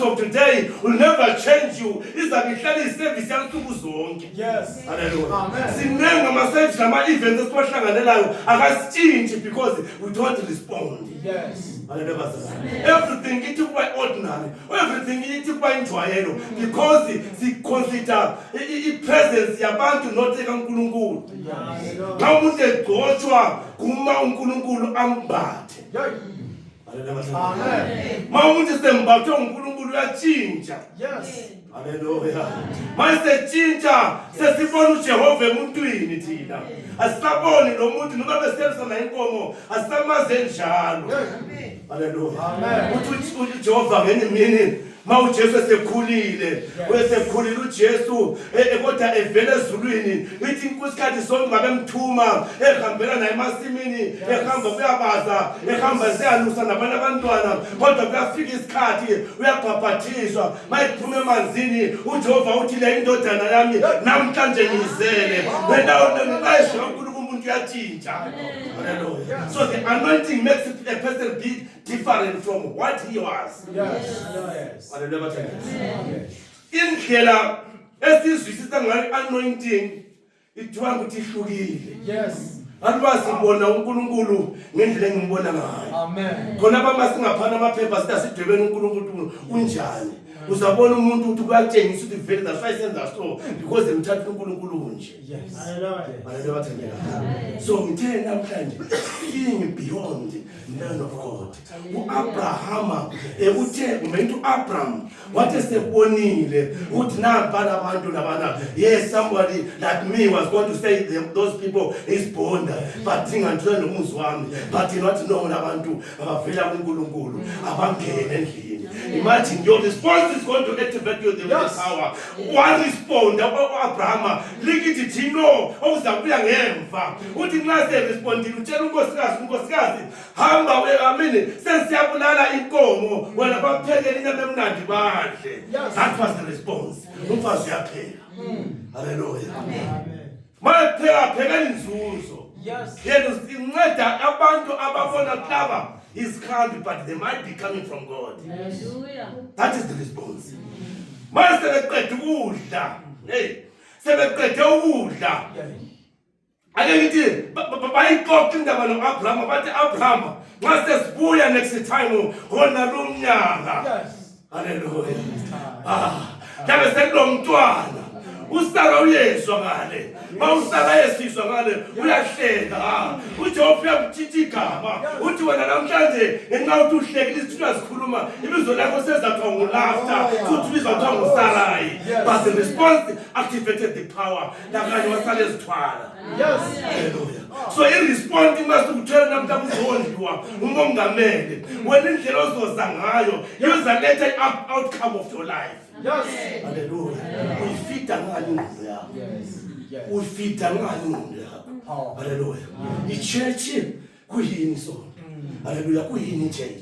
of today will never change you. Izabihlala iservice yansuku zonke. Yes. Hallelujah. Amen. Sinenga ama-service nama-events esiwahlanganelayo akasitshintshi because we don't respond. Yes. Hallelujah. Everything ithi kuba ordinary. Everything ithi kuba injwayelo because siconsider i-presence yabantu not ekaNkulunkulu. Xa umuntu egcotshwa kuma uNkulunkulu ambathe. Amen. Ma umuntu sembathwe uNkulunkulu uyatshintsha. Yes. Hallelujah. Mase tshintsha sesibona uJehova emuntwini thina. Asisaboni lo muntu noma beselisa na inkomo asisamaze njalo. Hallelujah. Amen. Uthi uJehova ngenye imini ma uJesu esekhulile wesekhulile uJesu kodwa evela ezulwini lithi inkosikazi sonke babemthuma ehambela naye emasimini ehamba kuyabaza ehamba seyalusa nabanye abantwana kodwa kuyafika isikhathi uyabhabhathizwa mayiphuma emanzini uJehova uthi le indodana yami namhlanje ngiyizele wena unayisho uNkulunkulu umuntu uyatshintsha. Hallelujah. So the anointing makes a person be different from what he was. Yes. Yes. Hallelujah. Indlela esizwisisa ngayo anointing ithiwa ukuthi ihlukile. Yes. Alba sibona uNkulunkulu ngendlela engimbona ngayo. Amen. Khona masingaphana amaphepha sidasidwebeni uNkulunkulu unjani. Uzabona umuntu ukuthi kuyatshengisa ukuthi vele that's why senza so because emthatha uNkulunkulu nje. Yes. Hallelujah. So ngithe namhlanje seeing beyond man of God. uAbraham uthe umuntu uAbraham wathi sebonile uthi nampana abantu labana yes somebody like me was going to say those people is born but nganthola nomuzi wami but not know labantu abavela kuNkulunkulu abangene endlini. Imagine your response is going to activate you with the power. One respond uAbraham likithi thino okuzakuya ngemva uthi nxa se respondile utshela unkosikazi hamba amini sesiyabulala inkomo wena baphekele inyama emnandi badle. That was the response. Umfazi uyapheka. Hallelujah. Amen. Mapheka phekela inzuzo. Yes. Yena usinceda abantu ababona klaba is coming but they might be coming from God. Hallelujah. That is the response. Mase sebeqeda ukudla. Hey, sebeqeda ukudla. Ake ngithi bayixoxa indaba noAbraham bathi Abraham nxa sesibuya next time hona lo mnyaka. Yes. Hallelujah. Kabe sekulomntwana. Usara uyezwa ngale. Mawusara yesizwa ngale uyahleka. uJehova uyamtshitha igama. Uthi wena namhlanje ngenxa uthi uhlekile isithunywa sikhuluma ibizo lakho sezathiwa ngulafta futhi bizwa kuthiwa nguSarai. But the response activated the power. Lakanye wasala ezithwala. Yes. Hallelujah. So in responding must uthela namhlanje uzondliwa umongameli. Wena indlela ozoza ngayo iyozaletha outcome of your life. Yes. Hallelujah. Uyifita ngani ingqondo yakho? Yes. Uyifita ngani ingqondo yakho? Power. Hallelujah. Ichurch kuyini so? Hallelujah. Kuyini ichurch?